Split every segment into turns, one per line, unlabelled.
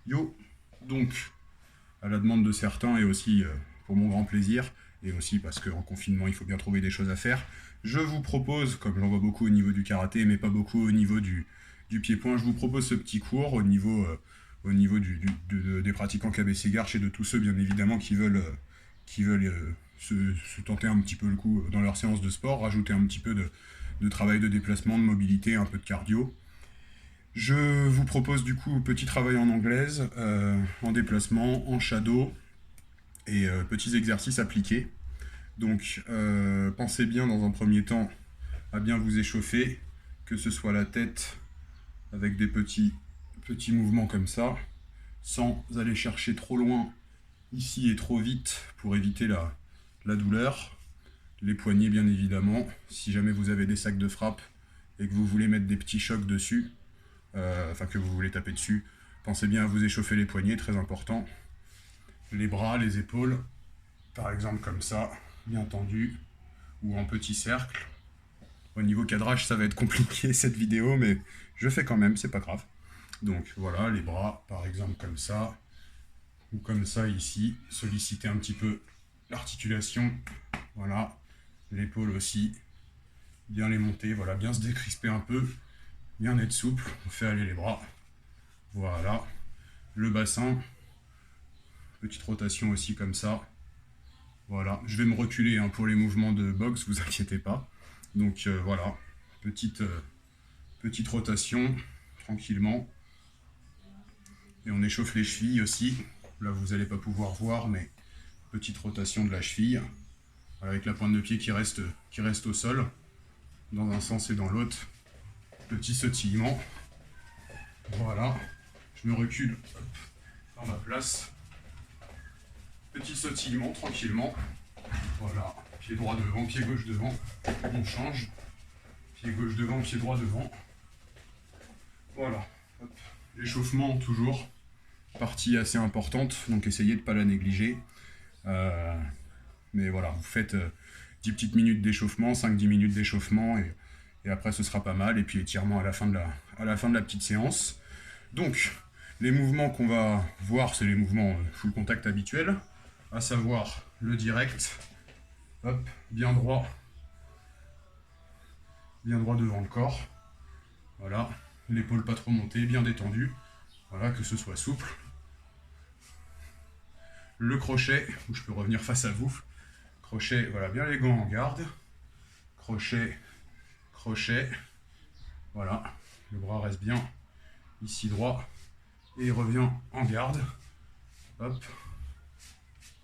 Yo, donc, à la demande de certains et aussi pour mon grand plaisir, et aussi parce qu'en confinement il faut bien trouver des choses à faire, je vous propose, comme j'en vois beaucoup au niveau du karaté, mais pas beaucoup au niveau du pied-point, je vous propose ce petit cours au niveau des pratiquants KBC Garche et de tous ceux bien évidemment qui veulent se tenter un petit peu le coup dans leur séance de sport, rajouter un petit peu de travail de déplacement, de mobilité, un peu de cardio. Je vous propose du coup petit travail en anglaise, en déplacement, en shadow et petits exercices appliqués. Donc pensez bien dans un premier temps à bien vous échauffer, que ce soit la tête avec des petits mouvements comme ça, sans aller chercher trop loin ici et trop vite pour éviter la douleur. Les poignets bien évidemment, si jamais vous avez des sacs de frappe et que vous voulez mettre des petits chocs dessus, enfin que vous voulez taper dessus, pensez bien à vous échauffer les poignets, très important. Les bras, les épaules, par exemple comme ça, bien tendu, ou en petit cercle. Au niveau cadrage, ça va être compliqué cette vidéo, mais je fais quand même, c'est pas grave. Donc voilà, les bras, par exemple comme ça, ou comme ça ici, solliciter un petit peu l'articulation. Voilà, l'épaule aussi, bien les monter, voilà, bien se décrisper un peu, bien être souple, on fait aller les bras. Voilà, le bassin, petite rotation aussi comme ça. Voilà, je vais me reculer hein, pour les mouvements de boxe, vous inquiétez pas. Donc voilà, petite, petite rotation, tranquillement. Et on échauffe les chevilles aussi. Là, vous n'allez pas pouvoir voir, mais petite rotation de la cheville, avec la pointe de pied qui reste au sol, dans un sens et dans l'autre. Petit sautillement. Voilà, je me recule dans ma place. Petit sautillement, tranquillement. Voilà, pied droit devant, pied gauche devant. On change. Pied gauche devant, pied droit devant. Voilà. L'échauffement, toujours. Partie assez importante, donc essayez de ne pas la négliger. Mais voilà, vous faites 10 petites minutes d'échauffement, 5-10 minutes d'échauffement, et après ce sera pas mal. Et puis étirement à la fin de la petite séance. Donc, les mouvements qu'on va voir, c'est les mouvements full contact habituels, à savoir le direct, hop, bien droit devant le corps. Voilà, l'épaule pas trop montée, bien détendue. Voilà, que ce soit souple. Le crochet, où je peux revenir face à vous. Crochet, voilà, bien les gants en garde. Crochet, crochet. Voilà, le bras reste bien ici droit. Et il revient en garde. Hop,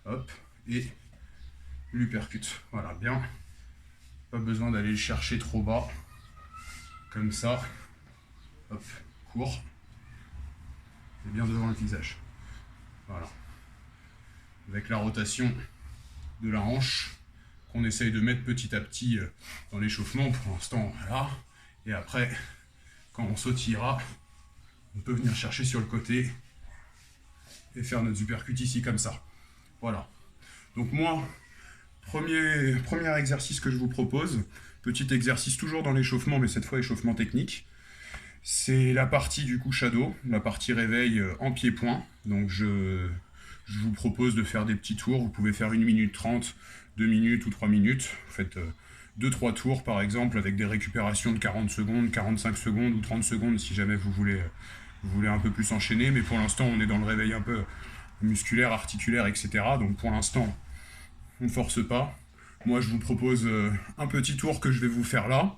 hop, et l'uppercut. Voilà, bien. Pas besoin d'aller le chercher trop bas. Comme ça. Hop, court. Et bien devant le visage. Voilà. Avec la rotation de la hanche qu'on essaye de mettre petit à petit dans l'échauffement. Pour l'instant, voilà. Et après, quand on sautillera, on peut venir chercher sur le côté et faire notre uppercut ici comme ça. Voilà. Donc moi, premier exercice que je vous propose, petit exercice toujours dans l'échauffement, mais cette fois échauffement technique. C'est la partie du coup shadow, la partie réveil en pied-point. Donc je vous propose de faire des petits tours. Vous pouvez faire 1 minute 30, 2 minutes ou 3 minutes. Vous faites 2-3 tours par exemple avec des récupérations de 40 secondes, 45 secondes ou 30 secondes si jamais vous voulez un peu plus enchaîner. Mais pour l'instant on est dans le réveil un peu musculaire, articulaire, etc. Donc pour l'instant on ne force pas. Moi je vous propose un petit tour que je vais vous faire là,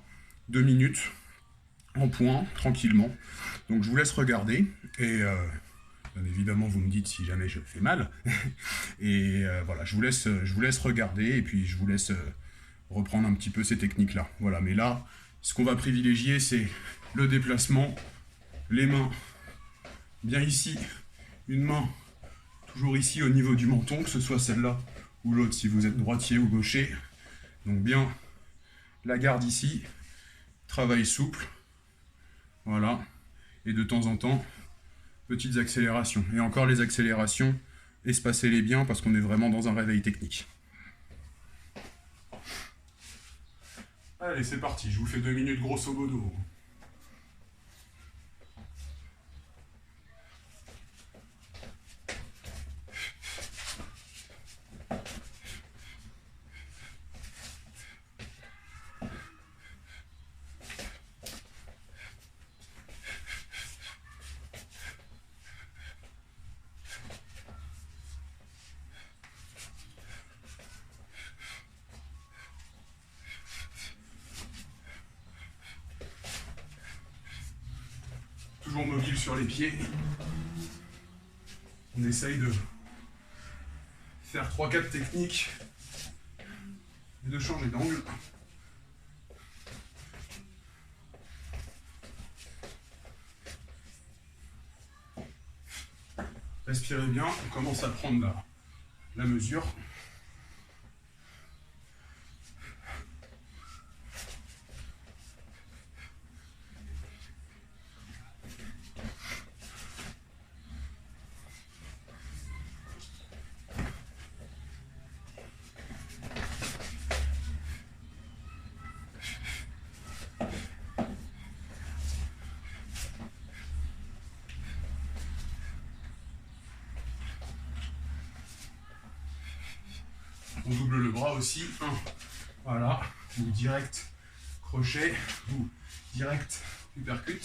2 minutes en point, tranquillement. Donc je vous laisse regarder et bien évidemment vous me dites si jamais je fais mal. Et voilà, je vous laisse regarder et puis je vous laisse reprendre un petit peu ces techniques-là. Voilà, mais là, ce qu'on va privilégier, c'est le déplacement, les mains bien ici, une main toujours ici au niveau du menton, que ce soit celle-là ou l'autre si vous êtes droitier ou gaucher. Donc bien la garde ici, travail souple, voilà, et de temps en temps, petites accélérations. Et encore les accélérations, espacez-les bien parce qu'on est vraiment dans un réveil technique. Allez, c'est parti, je vous fais 2 minutes grosso modo. sur les pieds. On essaye de faire 3-4 techniques et de changer d'angle. Respirez bien, on commence à prendre la mesure. On double le bras aussi. Voilà. Ou direct crochet. Ou direct uppercut.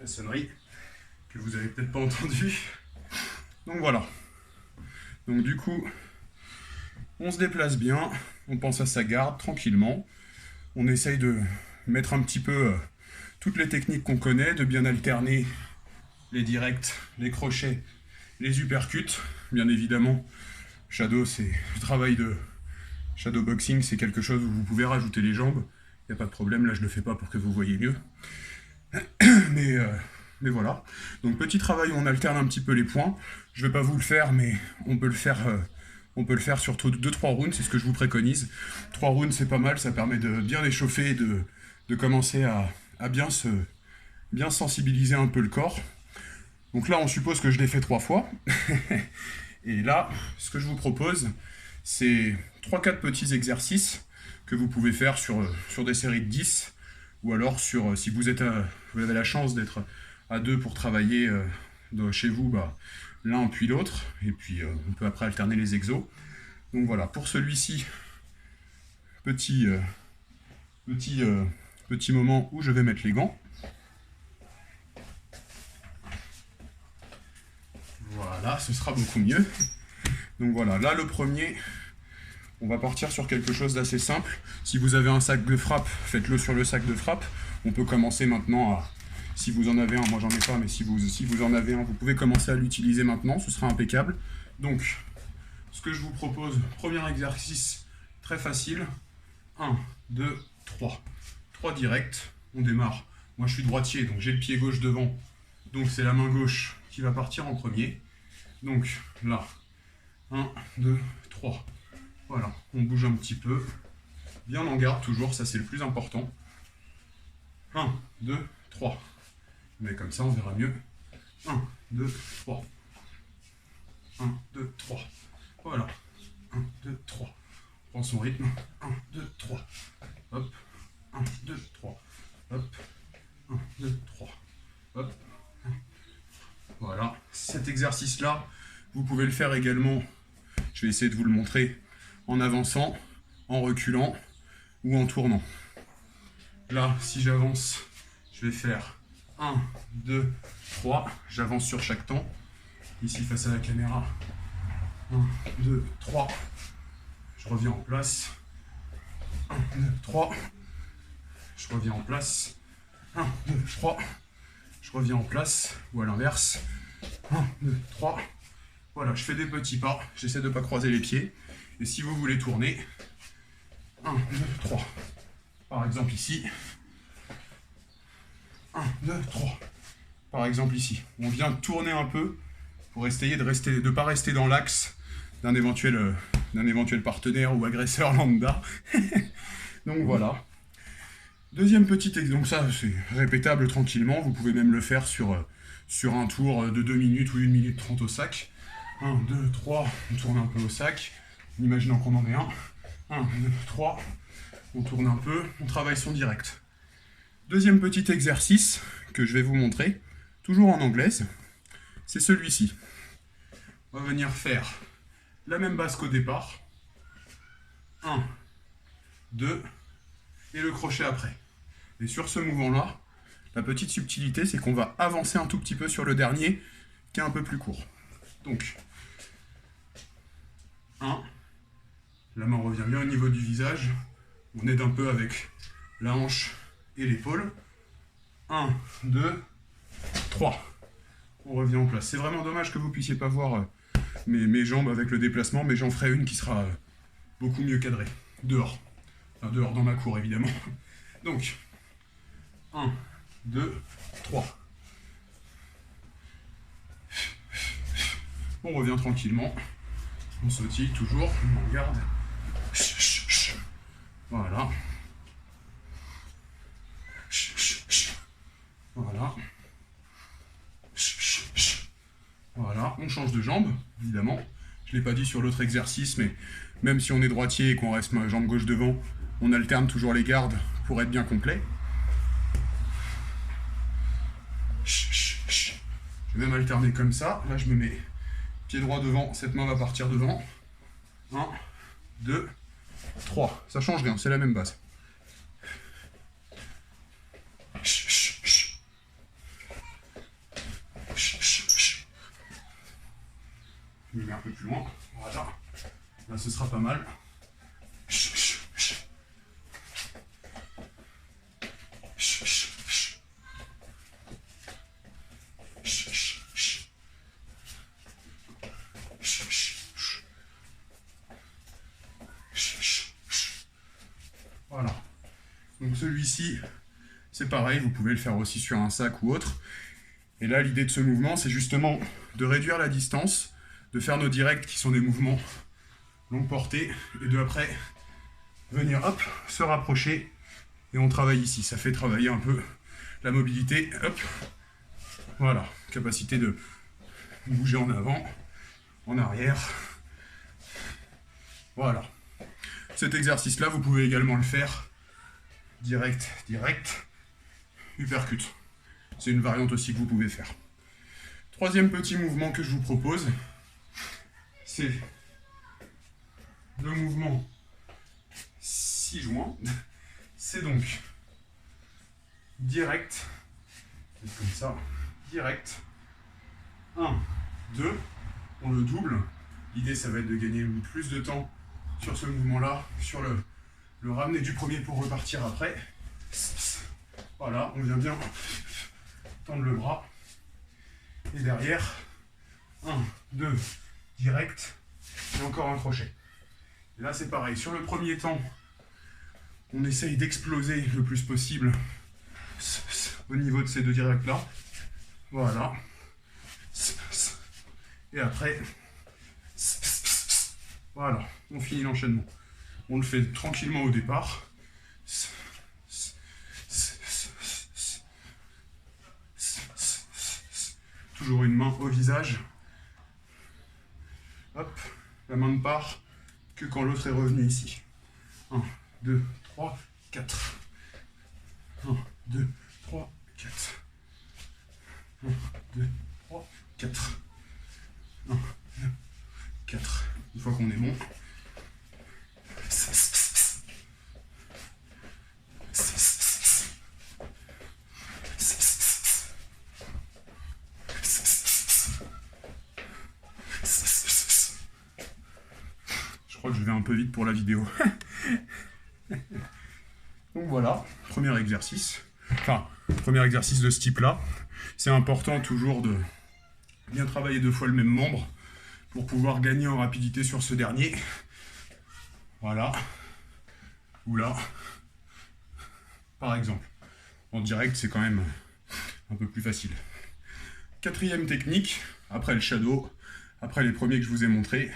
La sonnerie que vous avez peut-être pas entendue. Donc voilà. Donc du coup, on se déplace bien, on pense à sa garde tranquillement. On essaye de mettre un petit peu toutes les techniques qu'on connaît, de bien alterner les directs, les crochets, les uppercuts. Bien évidemment, Shadow, c'est le travail de Shadow Boxing, c'est quelque chose où vous pouvez rajouter les jambes. Il n'y a pas de problème, là je le fais pas pour que vous voyez mieux. Mais voilà. Donc petit travail où on alterne un petit peu les points. Je vais pas vous le faire, mais on peut le faire sur 2-3 rounds, c'est ce que je vous préconise. 3 rounds c'est pas mal, ça permet de bien échauffer et de commencer à bien sensibiliser un peu le corps. Donc là on suppose que je l'ai fait 3 fois. Et là, ce que je vous propose, c'est 3-4 petits exercices que vous pouvez faire sur des séries de 10. Ou alors, si vous avez la chance d'être à 2 pour travailler chez vous, l'un puis l'autre. Et puis, on peut après alterner les exos. Donc voilà, pour celui-ci, petit moment où je vais mettre les gants. Voilà, ce sera beaucoup mieux. Donc voilà, là, le premier... On va partir sur quelque chose d'assez simple. Si vous avez un sac de frappe, faites-le sur le sac de frappe. On peut commencer maintenant à... Si vous en avez un, moi j'en ai pas, mais si vous en avez un, vous pouvez commencer à l'utiliser maintenant, ce sera impeccable. Donc, ce que je vous propose, premier exercice très facile. 1, 2, 3. 3 directs, on démarre. Moi je suis droitier, donc j'ai le pied gauche devant. Donc c'est la main gauche qui va partir en premier. Donc là, 1, 2, 3. Voilà, on bouge un petit peu. Bien en garde toujours, ça c'est le plus important. 1, 2, 3. Mais comme ça on verra mieux. 1, 2, 3. 1, 2, 3. Voilà. 1, 2, 3. On prend son rythme. 1, 2, 3. Hop. 1, 2, 3. Hop. 1, 2, 3. Hop. Voilà. Cet exercice-là, vous pouvez le faire également. Je vais essayer de vous le montrer. En avançant, en reculant ou en tournant. Là, si j'avance, je vais faire 1, 2, 3. J'avance sur chaque temps. Ici, face à la caméra. 1, 2, 3. Je reviens en place. 1, 2, 3. Je reviens en place. 1, 2, 3. Je reviens en place. Ou à l'inverse. 1, 2, 3. Voilà, je fais des petits pas. J'essaie de ne pas croiser les pieds. Et si vous voulez tourner, 1, 2, 3. Par exemple ici. 1, 2, 3. Par exemple ici. On vient tourner un peu pour essayer de ne pas rester dans l'axe d'un éventuel partenaire ou agresseur lambda. Donc voilà. Deuxième petit exemple. Donc ça, c'est répétable tranquillement. Vous pouvez même le faire sur un tour de 2 minutes ou 1 minute 30 au sac. 1, 2, 3. On tourne un peu au sac. Imaginons qu'on en ait un. 1, 2, 3. On tourne un peu. On travaille son direct. Deuxième petit exercice que je vais vous montrer, toujours en anglaise, c'est celui-ci. On va venir faire la même base qu'au départ. 1, 2, et le crochet après. Et sur ce mouvement-là, la petite subtilité, c'est qu'on va avancer un tout petit peu sur le dernier, qui est un peu plus court. Donc, 1, la main revient bien au niveau du visage, on aide un peu avec la hanche et l'épaule. 1, 2, 3. On revient en place. C'est vraiment dommage que vous ne puissiez pas voir mes jambes avec le déplacement, mais j'en ferai une qui sera beaucoup mieux cadrée. Dehors. Enfin, dehors dans ma cour, évidemment. Donc, 1, 2, 3. On revient tranquillement. On sautille toujours. On garde. Voilà. Voilà. Voilà. On change de jambe, évidemment. Je ne l'ai pas dit sur l'autre exercice, mais même si on est droitier et qu'on reste ma jambe gauche devant, on alterne toujours les gardes pour être bien complet. Je vais même alterner comme ça. Là, je me mets pied droit devant, cette main va partir devant. 1, 2, 3. Ça change rien, c'est la même base. Je me mets un peu plus loin. Voilà. Là, ce sera pas mal. Voilà. Donc celui-ci, c'est pareil, vous pouvez le faire aussi sur un sac ou autre. Et là, l'idée de ce mouvement, c'est justement de réduire la distance, de faire nos directs qui sont des mouvements longue portée, et de après venir, hop, se rapprocher, et on travaille ici. Ça fait travailler un peu la mobilité, hop, voilà, capacité de bouger en avant, en arrière, voilà. Cet exercice-là, vous pouvez également le faire direct, direct, uppercut. C'est une variante aussi que vous pouvez faire. Troisième petit mouvement que je vous propose, c'est le mouvement 6 joints. C'est donc direct, comme ça, direct, 1, 2, on le double. L'idée, ça va être de gagner plus de temps sur ce mouvement-là, sur le ramener du premier pour repartir après. Voilà, on vient bien tendre le bras. Et derrière, 1, 2, direct, et encore un crochet. Et là, c'est pareil. Sur le premier temps, on essaye d'exploser le plus possible au niveau de ces deux directs-là. Voilà. Et après, voilà, on finit l'enchaînement. On le fait tranquillement au départ. Toujours une main au visage. Hop, la main ne part que quand l'autre est revenu ici. 1, 2, 3, 4. 1, 2, 3, 4. 1, 2, 3, 4. 1, 2, 4. Une fois qu'on est bon. Je crois que je vais un peu vite pour la vidéo. Donc voilà, premier exercice. Enfin, premier exercice de ce type-là. C'est important toujours de bien travailler 2 fois le même membre pour pouvoir gagner en rapidité sur ce dernier. Voilà. Ou là. Par exemple. En direct, c'est quand même un peu plus facile. Quatrième technique, après le shadow, après les premiers que je vous ai montrés.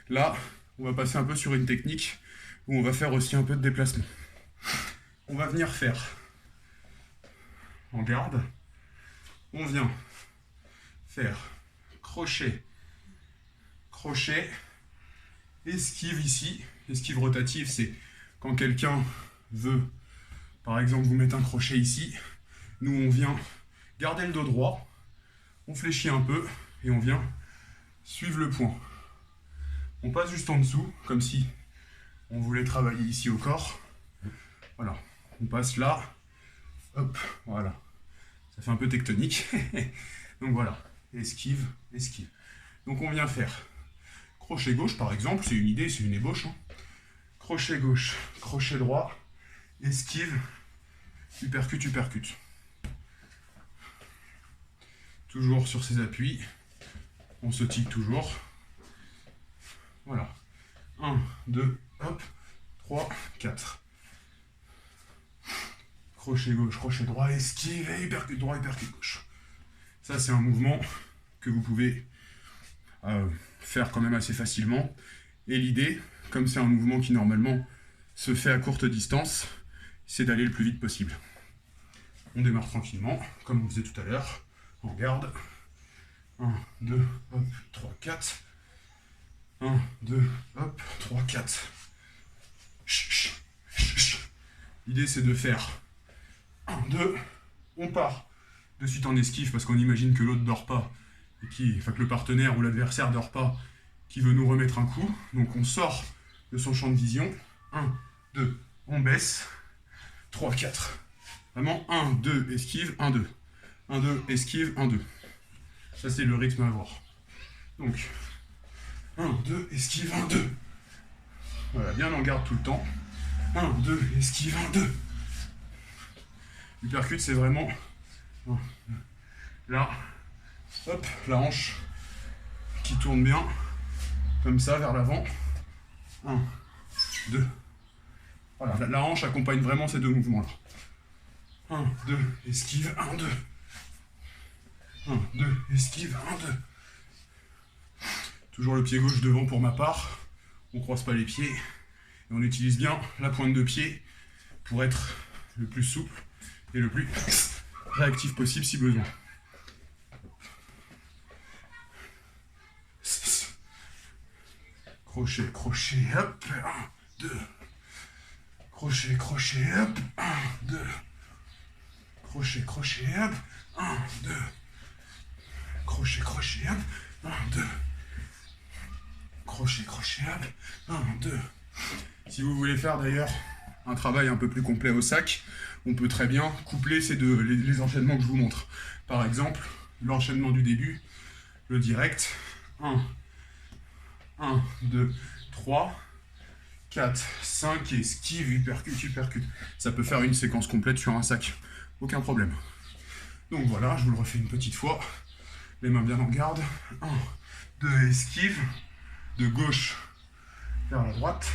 Là, on va passer un peu sur une technique où on va faire aussi un peu de déplacement. On va venir faire en garde. On vient faire crochet, crochet, esquive ici. Esquive rotative, c'est quand quelqu'un veut, par exemple, vous mettre un crochet ici. Nous, on vient garder le dos droit, on fléchit un peu et on vient suivre le point. On passe juste en dessous, comme si on voulait travailler ici au corps. Voilà, on passe là, hop, voilà. Ça fait un peu tectonique. Donc voilà, esquive, esquive. Donc on vient faire crochet gauche par exemple, c'est une idée, c'est une ébauche. Hein. Crochet gauche, crochet droit, esquive, uppercut, uppercut. Toujours sur ses appuis, on se tique toujours. Voilà. 1, 2, hop, 3, 4. Crochet gauche, crochet droit, esquive et uppercut droit, uppercut gauche. Ça, c'est un mouvement que vous pouvez faire quand même assez facilement. Et l'idée, comme c'est un mouvement qui normalement se fait à courte distance, c'est d'aller le plus vite possible. On démarre tranquillement, comme on faisait tout à l'heure. On garde. 1, 2, hop, 3, 4. 1, 2, hop, 3, 4. L'idée, c'est de faire 1, 2, on part de suite en esquive parce qu'on imagine que l'autre dort pas, et que le partenaire ou l'adversaire dort pas, qui veut nous remettre un coup. Donc on sort de son champ de vision. 1, 2, on baisse. 3, 4. Vraiment 1, 2, esquive, 1, 2. 1, 2, esquive, 1, 2. Ça, c'est le rythme à avoir. Donc, 1, 2, esquive, 1, 2. Voilà, bien en garde tout le temps. 1, 2, esquive, 1, 2. L'uppercut, c'est vraiment là, hop, la hanche qui tourne bien, comme ça, vers l'avant. 1, 2. Voilà, la hanche accompagne vraiment ces deux mouvements-là. 1, 2, esquive, 1, 2. 1, 2, esquive, 1, 2. Toujours le pied gauche devant pour ma part. On ne croise pas les pieds. Et on utilise bien la pointe de pied pour être le plus souple et le plus réactif possible si besoin. Crochet, crochet, hop, 1, 2. Crochet, crochet, hop, 1, 2. Crochet, crochet, hop, 1, 2. Crochet, crochet, hop, 1, 2. Crochet, crochet, hop, 1, 2. Si vous voulez faire d'ailleurs un travail un peu plus complet au sac, on peut très bien coupler les enchaînements que je vous montre. Par exemple, l'enchaînement du début, le direct, 1, 2, 3, 4, 5, esquive, uppercut, uppercut. Ça peut faire une séquence complète sur un sac, aucun problème. Donc voilà, je vous le refais une petite fois. Les mains bien en garde. 1, 2, esquive. De gauche vers la droite.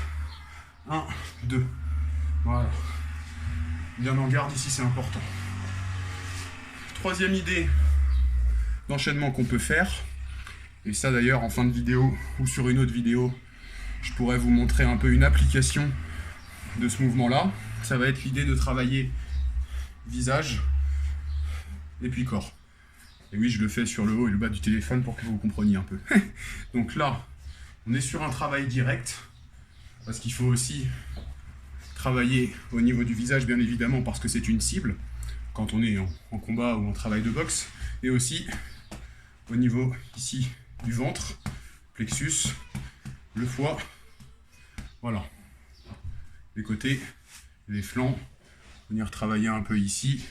1, 2. Voilà. Bien en garde ici, c'est important. Troisième idée d'enchaînement qu'on peut faire. Et ça d'ailleurs, en fin de vidéo ou sur une autre vidéo, je pourrais vous montrer un peu une application de ce mouvement-là. Ça va être l'idée de travailler visage et puis corps. Et oui, je le fais sur le haut et le bas du téléphone pour que vous compreniez un peu. Donc là, on est sur un travail direct, parce qu'il faut aussi travailler au niveau du visage, bien évidemment, parce que c'est une cible, quand on est en combat ou en travail de boxe, et aussi au niveau, ici, du ventre, plexus, le foie, voilà, les côtés, les flancs, venir travailler un peu ici,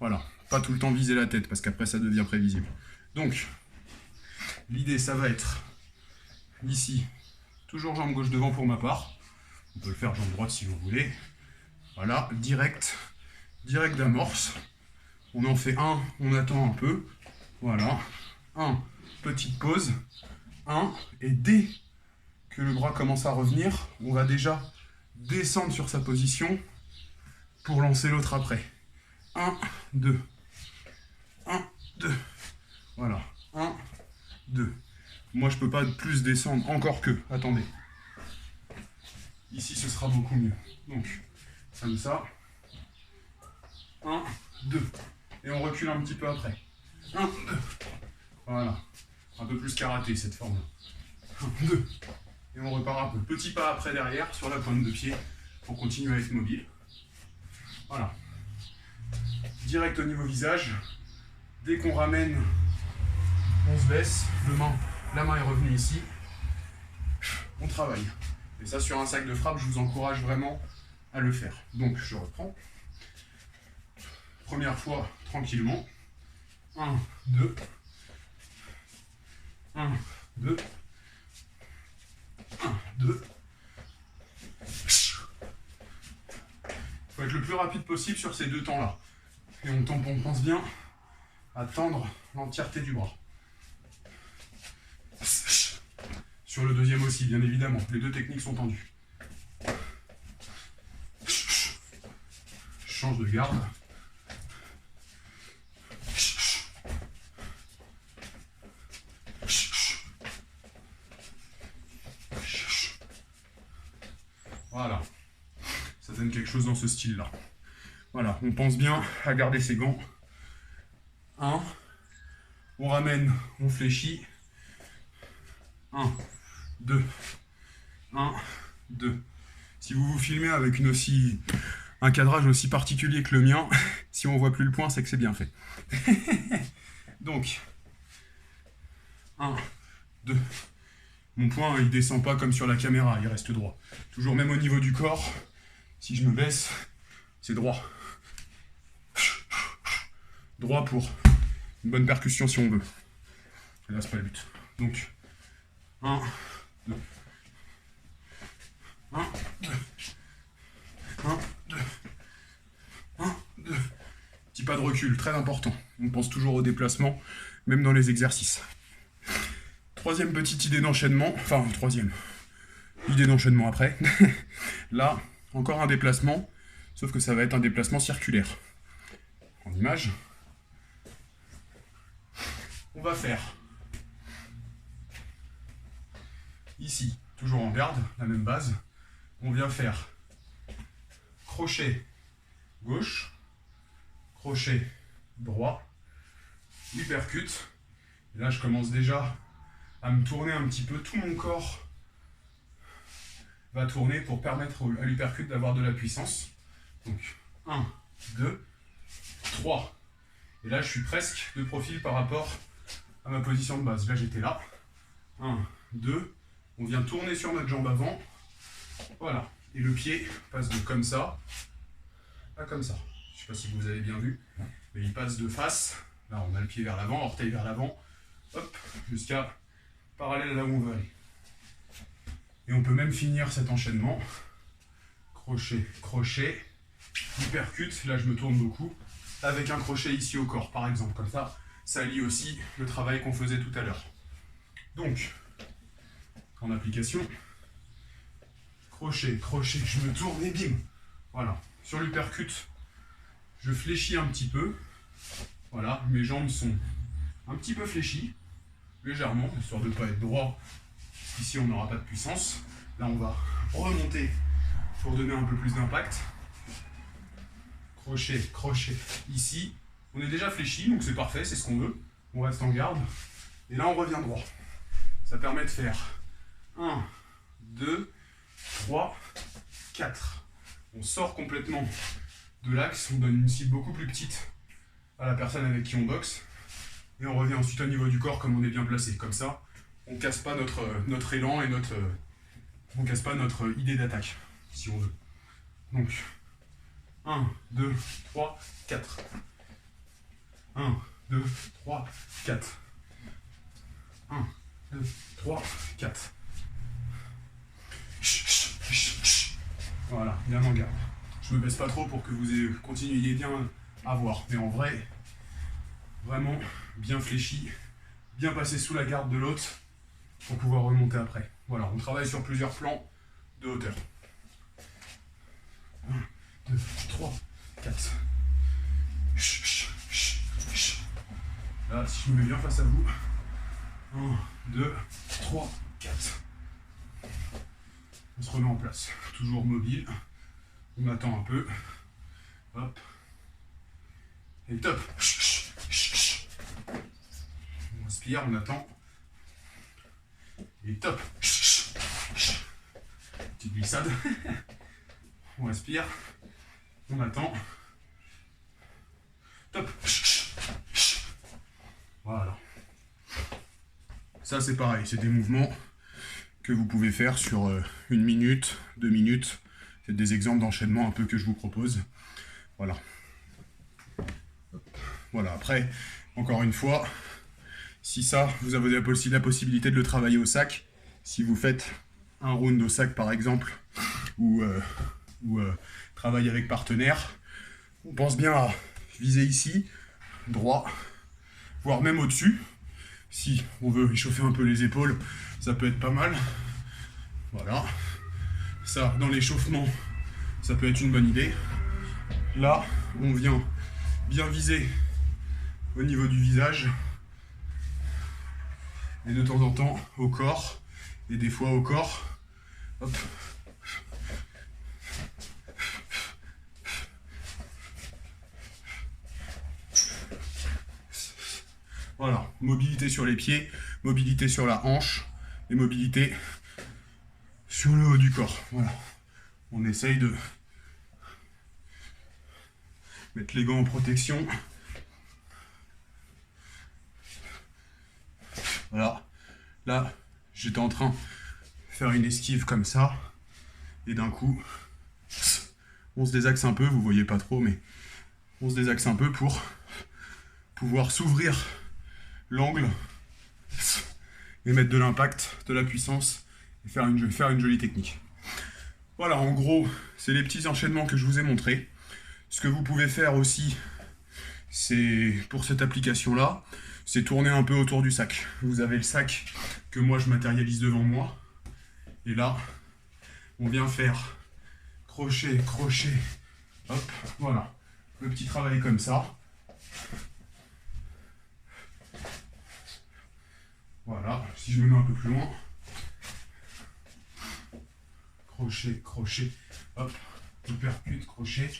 voilà. Pas tout le temps viser la tête, parce qu'après ça devient prévisible. Donc, l'idée, ça va être ici, toujours jambe gauche devant pour ma part. On peut le faire jambe droite si vous voulez. Voilà, direct d'amorce. On en fait un, on attend un peu. Voilà, 1, petite pause. 1, et dès que le bras commence à revenir, on va déjà descendre sur sa position pour lancer l'autre après. 1, 2. 1, 2. Voilà. 1, 2. Moi, je peux pas plus descendre, encore que. Attendez. Ici, ce sera beaucoup mieux. Donc, comme ça. 1, 2. Et on recule un petit peu après. 1, 2. Voilà. Un peu plus karaté, cette forme. 1, 2. Et on repart un peu. Petit pas après derrière, sur la pointe de pied, pour continuer à être mobile. Voilà. Direct au niveau visage. Dès qu'on ramène, on se baisse, la main est revenue ici, on travaille. Et ça, sur un sac de frappe, je vous encourage vraiment à le faire. Donc, je reprends. Première fois, tranquillement. 1, 2. 1, 2. 1, 2. Il faut être le plus rapide possible sur ces deux temps-là. Et on pense bien à tendre l'entièreté du bras. Sur le deuxième aussi, bien évidemment. Les deux techniques sont tendues. Je change de garde. Voilà. Ça donne quelque chose dans ce style-là. Voilà, on pense bien à garder ses gants. 1. On ramène, on fléchit. 1, 2. 1, 2. Si vous vous filmez avec un cadrage aussi particulier que le mien, si on voit plus le point, c'est que c'est bien fait. Donc, 1, 2. Mon point, il descend pas comme sur la caméra, il reste droit. Toujours même au niveau du corps, si je me baisse, c'est droit. Droit pour une bonne percussion si on veut. Et là, c'est pas le but. Donc, 1, 2. 1, 2. 1, 2. 1, 2. Petit pas de recul, très important. On pense toujours au déplacement, même dans les exercices. Troisième petite idée d'enchaînement. Enfin, troisième. Idée d'enchaînement après. Là, encore un déplacement, sauf que ça va être un déplacement circulaire. En image. On va faire ici, toujours en garde, la même base. On vient faire crochet gauche, crochet droit, uppercut. Et là, je commence déjà à me tourner un petit peu. Tout mon corps va tourner pour permettre à l'uppercut d'avoir de la puissance. Donc, 1, 2, 3. Et là, je suis presque de profil par rapport à ma position de base. Là, j'étais là. 1, 2. On vient tourner sur notre jambe avant. Voilà. Et le pied passe de comme ça à comme ça. Je ne sais pas si vous avez bien vu, mais il passe de face. Là, on a le pied vers l'avant, orteil vers l'avant. Hop, jusqu'à parallèle là où on veut aller. Et on peut même finir cet enchaînement. Crochet, crochet, uppercut. Là, je me tourne beaucoup. Avec un crochet ici au corps, par exemple. Comme ça, ça lie aussi le travail qu'on faisait tout à l'heure. Donc, en application, crochet, crochet, je me tourne et bim. Voilà. Sur l'uppercut, je fléchis un petit peu. Voilà, mes jambes sont un petit peu fléchies, légèrement, histoire de ne pas être droit. Ici, on n'aura pas de puissance. Là, on va remonter pour donner un peu plus d'impact. Crochet, crochet, ici. On est déjà fléchi, donc c'est parfait, c'est ce qu'on veut. On reste en garde. Et là, on revient droit. Ça permet de faire 1, 2, 3, 4. On sort complètement de l'axe, on donne une cible beaucoup plus petite à la personne avec qui on boxe. Et on revient ensuite au niveau du corps comme on est bien placé. Comme ça, on ne casse pas notre élan et on casse pas notre idée d'attaque, si on veut. Donc, 1, 2, 3, 4. 1, 2, 3, 4. 1, 2, 3, 4. Voilà, bien en garde. Je me baisse pas trop pour que vous continuiez bien à voir. Mais en vrai, vraiment bien fléchi, bien passé sous la garde de l'autre pour pouvoir remonter après. Voilà, on travaille sur plusieurs plans de hauteur. 1, 2, 3, 4. Là, si je me mets bien face à vous. 1, 2, 3, 4. On se remet en place. Toujours mobile. On attend un peu. Hop. Et top. On inspire, on attend. Et top. Petite glissade. On respire. On attend. Top. Voilà. Ça c'est pareil, c'est des mouvements que vous pouvez faire sur 1 minute, 2 minutes. C'est des exemples d'enchaînement un peu que je vous propose. Voilà. Voilà, après, encore une fois, si ça, vous avez aussi la possibilité de le travailler au sac. Si vous faites un round au sac par exemple, ou travailler avec partenaire, on pense bien à viser ici, droit, voire même au-dessus. Si on veut échauffer un peu les épaules, ça peut être pas mal. Voilà. Ça, dans l'échauffement, ça peut être une bonne idée. Là, on vient bien viser au niveau du visage. Et de temps en temps, au corps. Et des fois au corps. Hop. Voilà, mobilité sur les pieds, mobilité sur la hanche et mobilité sur le haut du corps. Voilà, on essaye de mettre les gants en protection. Voilà, là, j'étais en train de faire une esquive comme ça, et d'un coup, on se désaxe un peu, vous voyez pas trop, mais on se désaxe un peu pour pouvoir s'ouvrir l'angle et mettre de l'impact, de la puissance et faire une jolie technique. Voilà, en gros, c'est les petits enchaînements que je vous ai montrés. Ce que vous pouvez faire aussi, c'est pour cette application-là, c'est tourner un peu autour du sac. Vous avez le sac que moi je matérialise devant moi. Et là, on vient faire crochet, crochet, hop, voilà. Le petit travail comme ça. Voilà, si je me mets un peu plus loin. Crochet, crochet, hop, uppercut, crochet,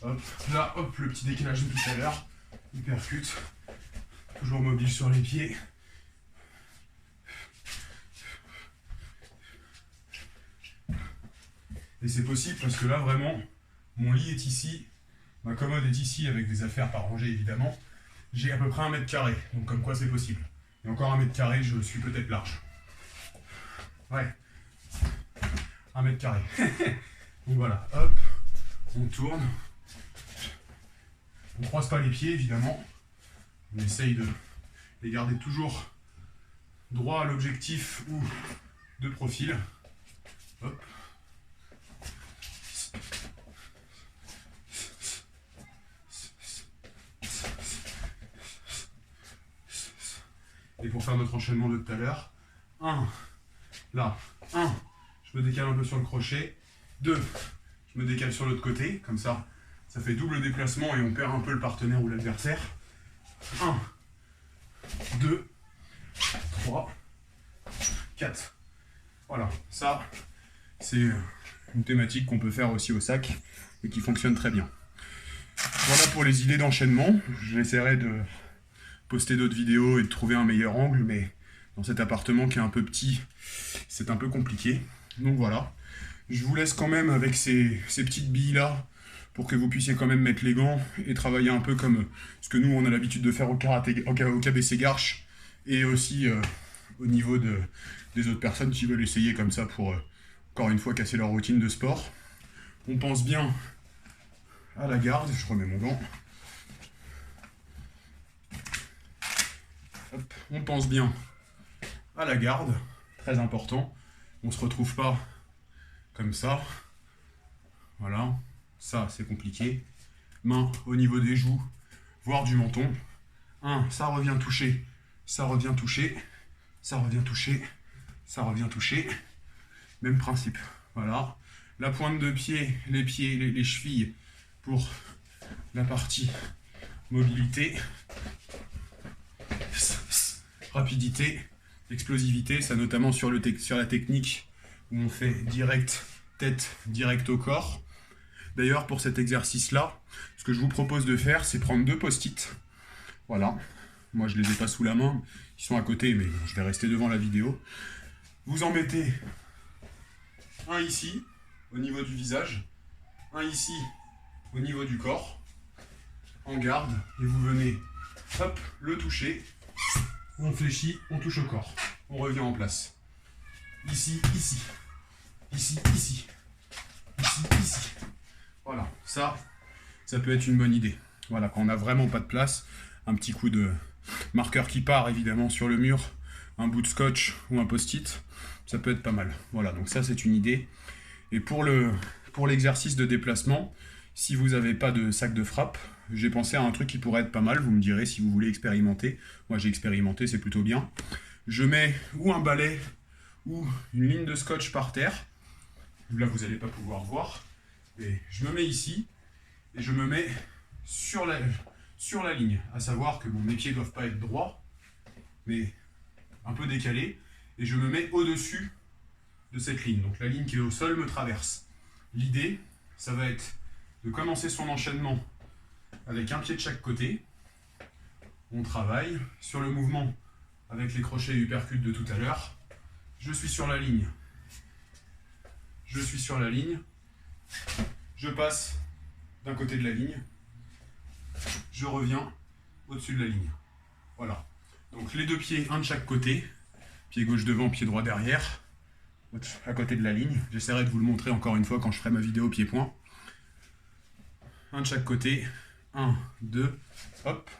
hop. Là, hop, le petit décalage de tout à l'heure. Uppercut, toujours mobile sur les pieds. Et c'est possible parce que là, vraiment, mon lit est ici, ma commode est ici avec des affaires pas rangées évidemment. J'ai à peu près 1 mètre carré, donc comme quoi c'est possible. Et encore 1 mètre carré, je suis peut-être large. Ouais. 1 mètre carré. Donc voilà, hop, on tourne. On ne croise pas les pieds évidemment. On essaye de les garder toujours droit à l'objectif ou de profil. Hop. Et pour faire notre enchaînement de tout à l'heure, 1, là, 1, je me décale un peu sur le crochet, 2, je me décale sur l'autre côté, comme ça, ça fait double déplacement et on perd un peu le partenaire ou l'adversaire. 1, 2, 3, 4. Voilà, ça, c'est une thématique qu'on peut faire aussi au sac et qui fonctionne très bien. Voilà pour les idées d'enchaînement. J'essaierai de poster d'autres vidéos et de trouver un meilleur angle, mais dans cet appartement qui est un peu petit, c'est un peu compliqué. Donc voilà, je vous laisse quand même avec ces petites billes-là pour que vous puissiez quand même mettre les gants et travailler un peu comme ce que nous, on a l'habitude de faire au KBC Garches et aussi au niveau des autres personnes qui veulent essayer comme ça pour, encore une fois, casser leur routine de sport. On pense bien à la garde, je remets mon gant. Hop, on pense bien à la garde, très important. On ne se retrouve pas comme ça. Voilà, ça c'est compliqué. Main au niveau des joues, voire du menton. 1, ça revient toucher, ça revient toucher, ça revient toucher, ça revient toucher. Même principe. Voilà. La pointe de pied, les chevilles pour la partie mobilité. Rapidité, explosivité, ça notamment sur la technique où on fait direct tête, direct au corps. D'ailleurs, pour cet exercice-là, ce que je vous propose de faire, c'est prendre 2 post-it. Voilà. Moi, je les ai pas sous la main. Ils sont à côté, mais je vais rester devant la vidéo. Vous en mettez un ici, au niveau du visage. Un ici, au niveau du corps. En garde. Et vous venez, hop, le toucher. On fléchit, on touche au corps. On revient en place. ici, ici, ici, ici, ici, ici. Voilà, ça peut être une bonne idée. Voilà, quand on n'a vraiment pas de place, un petit coup de marqueur qui part évidemment sur le mur, un bout de scotch ou un post-it, ça peut être pas mal. Voilà, donc ça c'est une idée. Et pour l'exercice de déplacement, si vous n'avez pas de sac de frappe, j'ai pensé à un truc qui pourrait être pas mal, vous me direz si vous voulez expérimenter. Moi j'ai expérimenté, c'est plutôt bien. Je mets ou un balai ou une ligne de scotch par terre. Là vous n'allez pas pouvoir voir. Et je me mets ici et je me mets sur la ligne. À savoir que mes pieds ne doivent pas être droits, mais un peu décalés. Et je me mets au-dessus de cette ligne. Donc la ligne qui est au sol me traverse. L'idée, ça va être de commencer son enchaînement avec un pied de chaque côté. On travaille sur le mouvement avec les crochets et uppercuts de tout à l'heure. Je suis sur la ligne. Je suis sur la ligne. Je passe d'un côté de la ligne. Je reviens au-dessus de la ligne. Voilà. Donc les deux pieds, un de chaque côté. Pied gauche devant, pied droit derrière. À côté de la ligne. J'essaierai de vous le montrer encore une fois quand je ferai ma vidéo pied-point. Un de chaque côté. 1, 2, hop.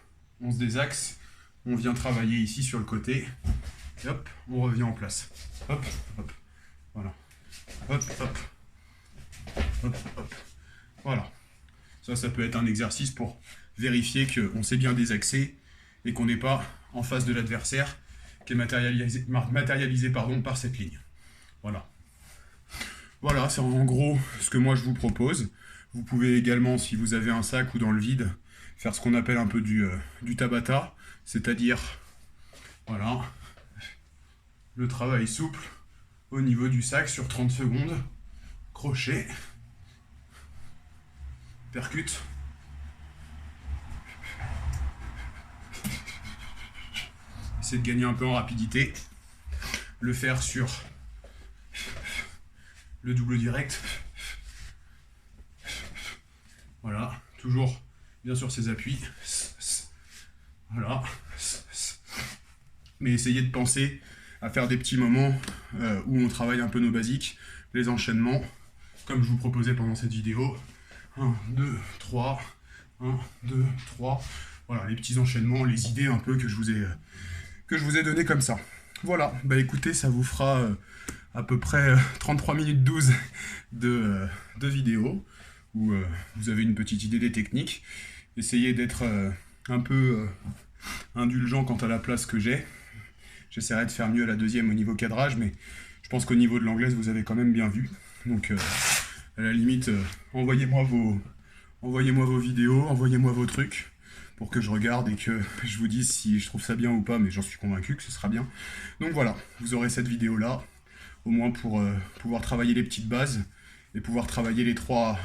On se désaxe. On vient travailler ici sur le côté. Et hop, on revient en place. Hop, hop. Voilà. Hop, hop. Hop, hop. Voilà. Ça peut être un exercice pour vérifier qu'on s'est bien désaxé et qu'on n'est pas en face de l'adversaire qui est matérialisé par cette ligne. Voilà. Voilà, c'est en gros ce que moi je vous propose. Vous pouvez également, si vous avez un sac ou dans le vide, faire ce qu'on appelle un peu du Tabata, c'est-à-dire, voilà, le travail souple au niveau du sac sur 30 secondes, crochet, percute, essayez de gagner un peu en rapidité, le faire sur le double direct, voilà, toujours bien sûr ses appuis, voilà, mais essayez de penser à faire des petits moments où on travaille un peu nos basiques, les enchaînements, comme je vous proposais pendant cette vidéo, 1, 2, 3, 1, 2, 3, voilà, les petits enchaînements, les idées un peu que je vous ai donné comme ça. Voilà, bah écoutez, ça vous fera à peu près 33 minutes 12 de vidéo, où vous avez une petite idée des techniques. Essayez d'être un peu indulgent quant à la place que j'ai. J'essaierai de faire mieux à la deuxième au niveau cadrage, mais je pense qu'au niveau de l'anglaise, vous avez quand même bien vu. Donc, à la limite, envoyez-moi vos vidéos, envoyez-moi vos trucs, pour que je regarde et que je vous dise si je trouve ça bien ou pas, mais j'en suis convaincu que ce sera bien. Donc voilà, vous aurez cette vidéo-là, au moins pour pouvoir travailler les petites bases, et pouvoir travailler les trois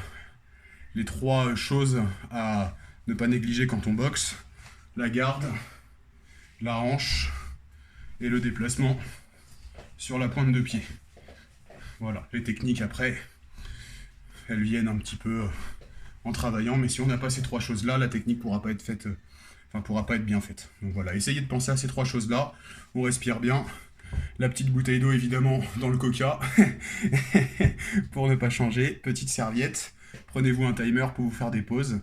choses à ne pas négliger quand on boxe: la garde, la hanche, et le déplacement sur la pointe de pied. Voilà, les techniques après, elles viennent un petit peu en travaillant, mais si on n'a pas ces trois choses-là, la technique pourra pas être bien faite. Donc voilà, essayez de penser à ces trois choses-là, on respire bien, la petite bouteille d'eau évidemment dans le coca, pour ne pas changer, petite serviette, prenez-vous un timer pour vous faire des pauses,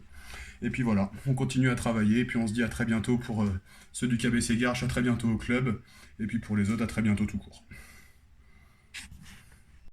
et puis voilà, on continue à travailler, et puis on se dit à très bientôt pour ceux du KBC Garches, à très bientôt au club, et puis pour les autres, à très bientôt tout court.